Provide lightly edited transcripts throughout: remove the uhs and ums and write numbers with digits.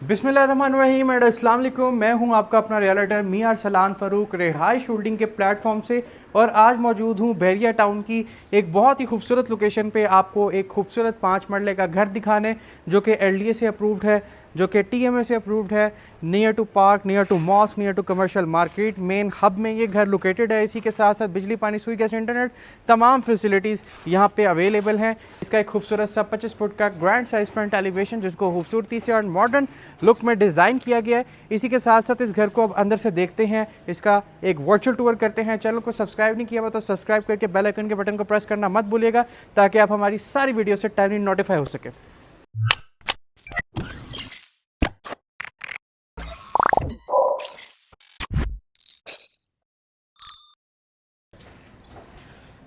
बिस्मिल्लाहिर्रहमानिर्रहीम एंड अस्सलाम वालेकुम। मैं हूं आपका अपना रियल्टर मियां अरसलान फ़ारूक रिहाइश होल्डिंग के प्लेटफॉर्म से, और आज मौजूद हूं बहरिया टाउन की एक बहुत ही खूबसूरत लोकेशन पे आपको एक खूबसूरत 5 मरले का घर दिखाने, जो कि LDA से अप्रूव्ड है, जो कि TMA से अप्रूव्ड है, near to park, near to mosque, near to commercial market, main hub में ये घर लोकेटेड है। इसी के साथ साथ बिजली, पानी, सुई, गैस, इंटरनेट तमाम फैसिलिटीज़ यहाँ पे अवेलेबल हैं। इसका एक खूबसूरत सा 25 फुट का ग्रैंड साइज फ्रंट एलिवेशन, जिसको खूबसूरती से और मॉडर्न लुक में डिज़ाइन किया गया है। इसी के साथ साथ इस घर को अब अंदर से देखते हैं, इसका एक वर्चुअल टूर करते हैं। चैनल को सब्सक्राइब नहीं किया हुआ तो सब्सक्राइब करके बेल आइकन के बटन को प्रेस करना मत भूलिएगा, ताकि आप हमारी सारी वीडियो से टाइमली नोटिफाई हो सके।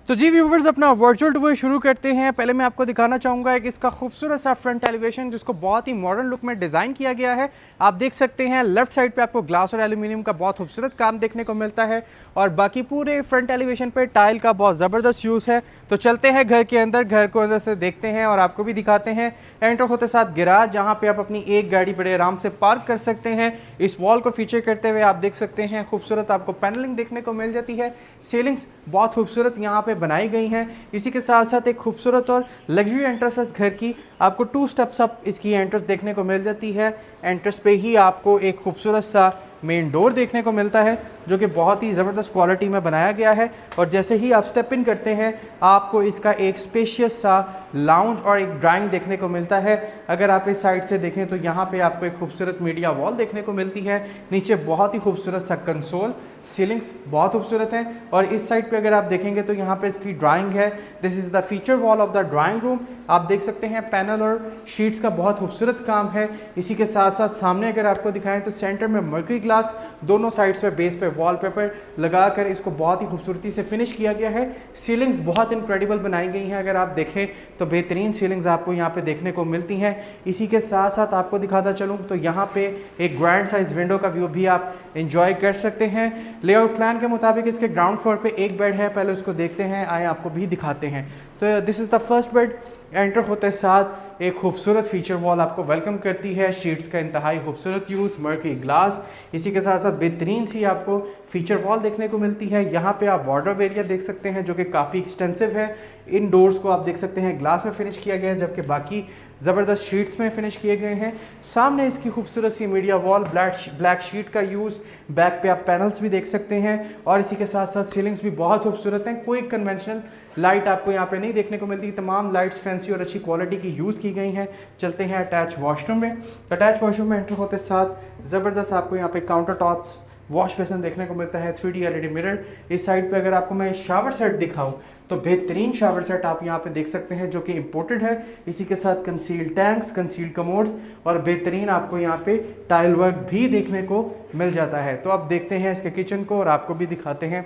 तो जी व्यूवर्स, अपना वर्चुअल टूर शुरू करते हैं। पहले मैं आपको दिखाना चाहूँगा कि इसका खूबसूरत सा फ्रंट एलिवेशन, जिसको बहुत ही मॉडर्न लुक में डिज़ाइन किया गया है। आप देख सकते हैं लेफ्ट साइड पे आपको ग्लास और एल्यूमिनियम का बहुत खूबसूरत काम देखने को मिलता है, और बाकी पूरे फ्रंट एलिवेशन पे टाइल का बहुत ज़बरदस्त यूज़ है। तो चलते हैं घर के अंदर, घर को अंदर से देखते हैं और आपको भी दिखाते हैं। एंटर होते साथ गैराज, जहाँ पे आप अपनी एक गाड़ी बड़े आराम से पार्क कर सकते हैं। इस वॉल को फीचर करते हुए आप देख सकते हैं खूबसूरत आपको पैनलिंग देखने को मिल जाती है। सीलिंग्स बहुत खूबसूरत यहाँ पे बनाई गई हैं। इसी के साथ साथ एक खूबसूरत और लग्जरी एंट्रेंस है इस घर की। आपको 2 स्टेप्स अप इसकी एंट्रेंस देखने को मिल जाती है। एंट्रेंस पे ही आपको एक खूबसूरत सा मेन डोर देखने को मिलता है, जो कि बहुत ही ज़बरदस्त क्वालिटी में बनाया गया है। और जैसे ही आप स्टेप इन करते हैं, आपको इसका एक स्पेशियस सा लाउंज और एक ड्राइंग देखने को मिलता है। अगर आप इस साइड से देखें तो यहाँ पे आपको एक खूबसूरत मीडिया वॉल देखने को मिलती है। नीचे बहुत ही खूबसूरत सा कंसोल, सीलिंग्स बहुत खूबसूरत हैं। और इस साइड पे अगर आप देखेंगे तो यहाँ पे इसकी ड्राइंग है। This is the feature wall of the drawing room. आप देख सकते हैं पैनल और शीट्स का बहुत खूबसूरत काम है। इसी के साथ साथ सामने अगर आपको दिखाएं तो सेंटर में मर्करी ग्लास, दोनों साइड्स पे बेस पे वॉलपेपर लगाकर इसको बहुत ही खूबसूरती से फिनिश किया गया है। सीलिंग्स बहुत इनक्रेडिबल बनाई गई हैं। अगर आप देखें तो बेहतरीन सीलिंग्स आपको यहाँ पे देखने को मिलती हैं। इसी के साथ साथ आपको दिखाता चलूँ तो यहाँ पे एक ग्रैंड साइज विंडो का व्यू भी आप एंजॉय कर सकते हैं। लेआउट प्लान के मुताबिक इसके ग्राउंड फ्लोर पे एक बेड है, पहले उसको देखते हैं, आए आपको भी दिखाते हैं। तो this is the first bed. Enter होते साथ एक खूबसूरत फीचर वॉल आपको वेलकम करती है। शीट्स का इंतहाई खूबसूरत यूज़, मर्करी ग्लास, इसी के साथ साथ बेहतरीन सी आपको फीचर वॉल देखने को मिलती है। यहाँ पे आप वार्डरोब एरिया देख सकते हैं, जो कि काफ़ी एक्सटेंसिव है। इन डोर्स को आप देख सकते हैं ग्लास में फिनिश किया गया है, जबकि बाकी ज़बरदस्त शीट्स में फिनिश किए गए हैं। सामने इसकी खूबसूरत C media wall, black sheet का यूज़, बैक पे आप पैनल्स भी देख सकते हैं। और इसी के साथ साथ सीलिंग्स भी बहुत खूबसूरत हैं। कोई कन्वेंशनल लाइट आपको यहाँ पे नहीं देखने को मिलती। तमाम लाइट्स फैंसी और अच्छी क्वालिटी की यूज़ की गई हैं। चलते हैं अटैच वॉशरूम में। अटैच वॉशरूम में एंटर होते साथ ज़बरदस्त आपको यहाँ पे काउंटर टॉप्स, वॉश बेसिन देखने को मिलता है, 3D LED मिरर। इस साइड पे अगर आपको मैं शावर सेट दिखाऊं तो बेहतरीन शावर सेट आप यहाँ पे देख सकते हैं, जो कि इंपोर्टेड है। इसी के साथ कंसील्ड टैंक्स, कंसील्ड कमोड्स, और बेहतरीन आपको यहाँ पे टाइल वर्क भी देखने को मिल जाता है। तो अब देखते हैं इसके किचन को और आपको भी दिखाते हैं।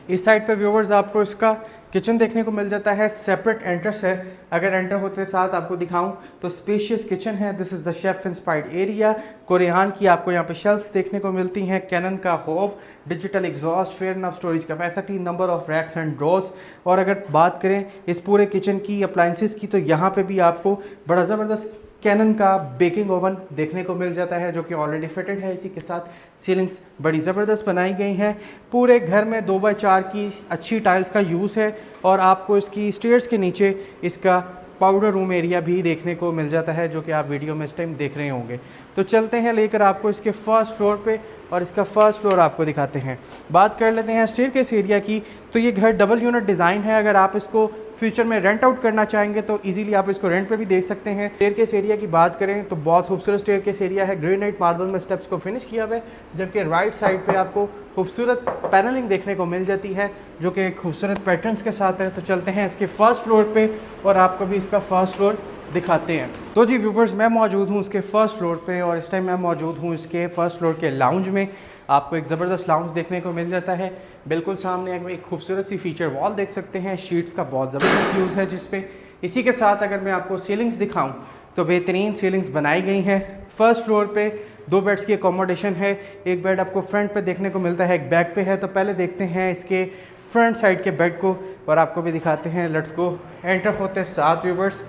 इस साइड पे व्यूवर्स आपको इसका किचन देखने को मिल जाता है। सेपरेट एंट्रेंस है। अगर एंटर होते साथ आपको दिखाऊं तो स्पेशियस किचन है। This is the chef inspired area. Korean की आपको यहाँ पे शेल्फ्स देखने को मिलती हैं, कैनन का hob, digital exhaust, fair enough storage capacity, number of racks and drawers. और अगर बात करें इस पूरे किचन की अप्लाइंसेस की, तो यहाँ पे भी आपको बड़ा ज़बरदस्त कैनन का बेकिंग ओवन देखने को मिल जाता है, जो कि ऑलरेडी फिटेड है। इसी के साथ सीलिंग्स बड़ी ज़बरदस्त बनाई गई हैं। पूरे घर में 2x4 की अच्छी टाइल्स का यूज़ है। और आपको इसकी स्टेयर्स के नीचे इसका पाउडर रूम एरिया भी देखने को मिल जाता है, जो कि आप वीडियो में इस टाइम देख रहे होंगे। तो चलते हैं लेकर आपको इसके फर्स्ट फ्लोर पे, और इसका फर्स्ट फ्लोर आपको दिखाते हैं। बात कर लेते हैं स्टेयरकेस एरिया की। तो ये घर डबल यूनिट डिज़ाइन है। अगर आप इसको फ्यूचर में रेंट आउट करना चाहेंगे तो इजीली आप इसको रेंट पे भी दे सकते हैं। स्टेयरकेस एरिया की बात करें तो बहुत खूबसूरत स्टेयरकेस एरिया है। ग्रेनाइट मार्बल में स्टेप्स को फिनिश किया हुआ है, जबकि राइट साइड पे आपको खूबसूरत पैनलिंग देखने को मिल जाती है, जो कि खूबसूरत पैटर्न्स के साथ है। तो चलते हैं इसके फर्स्ट फ्लोर पे और आपको भी इसका फर्स्ट फ्लोर दिखाते हैं। तो जी व्यूवर्स, मैं मौजूद हूँ उसके फर्स्ट फ्लोर पे, और इस टाइम मैं मौजूद हूँ इसके फर्स्ट फ्लोर के लाउंज में। आपको एक ज़बरदस्त लाउंज देखने को मिल जाता है। बिल्कुल सामने एक खूबसूरत सी फीचर वॉल देख सकते हैं। शीट्स का बहुत ज़बरदस्त यूज़ है जिस पे। इसी के साथ अगर मैं आपको सीलिंग्स दिखाऊं तो बेहतरीन सीलिंग्स बनाई गई हैं। फर्स्ट फ्लोर पे 2 बेड्स की अकोमोडेशन है। एक बेड आपको फ्रंट पे देखने को मिलता है, एक बैक पे है। तो पहले देखते हैं इसके फ्रंट साइड के बेड को और आपको भी दिखाते हैं। Let's go. एंटर होते साथ व्यूवर्स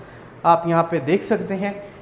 आप यहाँ पे देख सकते हैं